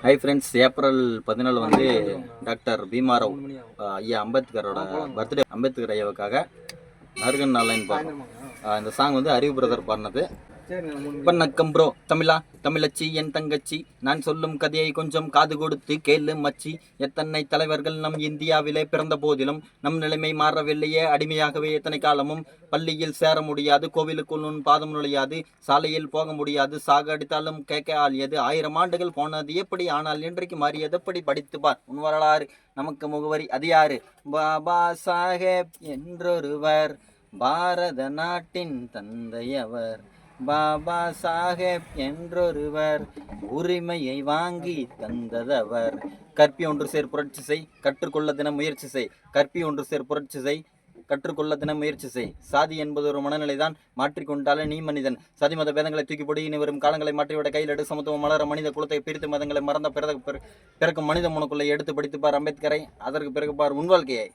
Hi friends, April 14 வந்து doctor Bhimrao ஐயா அம்பேத்கரோட birthday. Ambedkar ஐயாவுக்காக நறுகன் நாளைன்னு பாடுறோம். இந்த சாங் வந்து அறிவு பிரதர் பாடினது. வணக்கம் ப்ரோ. தமிழச்சி என் தங்கச்சி, நான் சொல்லும் கதையை கொஞ்சம் காது கொடுத்து கேளு மச்சி. எத்தனை தலைவர்கள் நம் இந்தியாவிலே பிறந்த போதிலும் நம் நிலைமை மாறவில்லையே, அடிமையாகவே எத்தனை காலமும். பள்ளியில் சேர முடியாது, கோவிலுக்குள் உன் பாதம் நுழையாது, சாலையில் போக முடியாது, சாக அடித்தாலும் கேட்க ஆளியது. 1000 ஆண்டுகள் போனது எப்படி, ஆனால் இன்றைக்கு மாறியது எப்படி? படித்து பார் உன் வரலாறு, நமக்கு முகவரி அது யாரு? பாபா சாஹேப் என்றொருவர், பாரத நாட்டின் தந்தையவர். பாபா சாஹேப் என்றொருவர், உரிமையை வாங்கி தந்ததவர். கற்பி ஒன்று சேர் புரட்சி செய், கற்றுக்கொள்ள தினம் முயற்சி செய். கற்பி ஒன்று சேர் புரட்சி செய், கற்றுக்கொள்ள தினம் முயற்சி செய். சாதி என்பது ஒரு மனநிலைதான், மாற்றிக்கொண்டாலே நீ மனிதன். சதி மத பேதங்களை தூக்கிப்பொடி, இனி வரும் காலங்களை மாற்றிவிட கையில் எடு. சமத்துவம் மலர மனித குலத்தை பிரித்து மதங்களை மறந்த பிறக்கும் மனித மனுக்குள்ளே எடுத்து படித்து பார் அம்பேத்கரை, அதற்கு பிறகு பார் உன் வாழ்க்கையை.